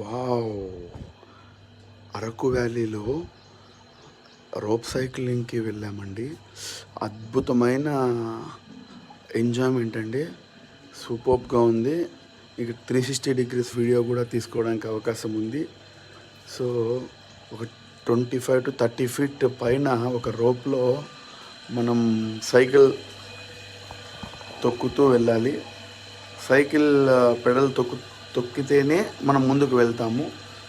Wow! Araku వ్యాలీలో rope సైక్లింగ్‌కి వెళ్ళామండి. అద్భుతమైన ఎంజాయ్‌మెంట్ అండి. సూపర్బ్‌గా ఉంది. ఇక 360 డిగ్రీస్ వీడియో కూడా తీసుకోవడానికి అవకాశం ఉంది. సో, ఒక 25-30 ఫీట్ పైన ఒక రోప్‌లో మనం సైకిల్ తొక్కుతూ వెళ్ళాలి. సైకిల్ పెడల్ తొక్కితేనే మనం ముందుకు వెళ్తాము,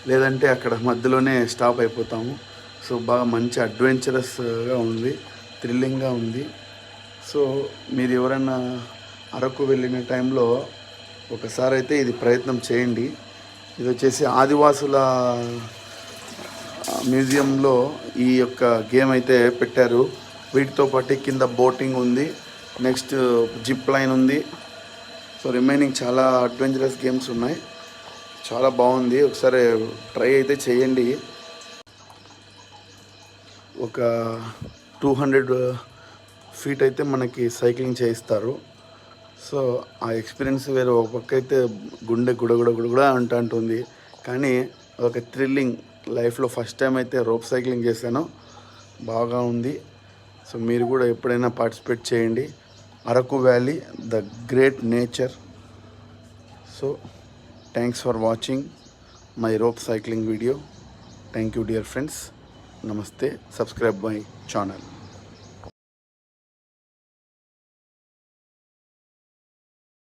లేదంటే అక్కడ మధ్యలోనే స్టాప్ అయిపోతాము. సో బాగా మంచి అడ్వెంచరస్గా ఉంది, థ్రిల్లింగ్గా ఉంది. సో మీరు ఎవరైనా అరకు వెళ్ళిన టైంలో ఒకసారి అయితే ఇది ప్రయత్నం చేయండి. ఇది వచ్చేసి ఆదివాసుల మ్యూజియంలో ఈ యొక్క గేమ్ అయితే పెట్టారు. వీటితో పాటు కింద బోటింగ్ ఉంది, నెక్స్ట్ జిప్ లైన్ ఉంది. సో రిమైనింగ్ చాలా అడ్వెంచరస్ గేమ్స్ ఉన్నాయి. చాలా బాగుంది, ఒకసారి ట్రై అయితే చేయండి. ఒక 200 ఫీట్ అయితే మనకి సైక్లింగ్ చేయిస్తారు. సో ఆ ఎక్స్పీరియన్స్ వేరే. ఒక పక్క అయితే గుండె గుడగుడ అంటుంది, కానీ ఒక థ్రిల్లింగ్. లైఫ్లో ఫస్ట్ టైం అయితే రోప్ సైక్లింగ్ చేశాను, బాగా ఉంది. సో మీరు కూడా ఎప్పుడైనా పార్టిసిపేట్ చేయండి. Araku valley, the great nature. So thanks for watching my rope cycling video. Thank you dear friends. Namaste. Subscribe my channel.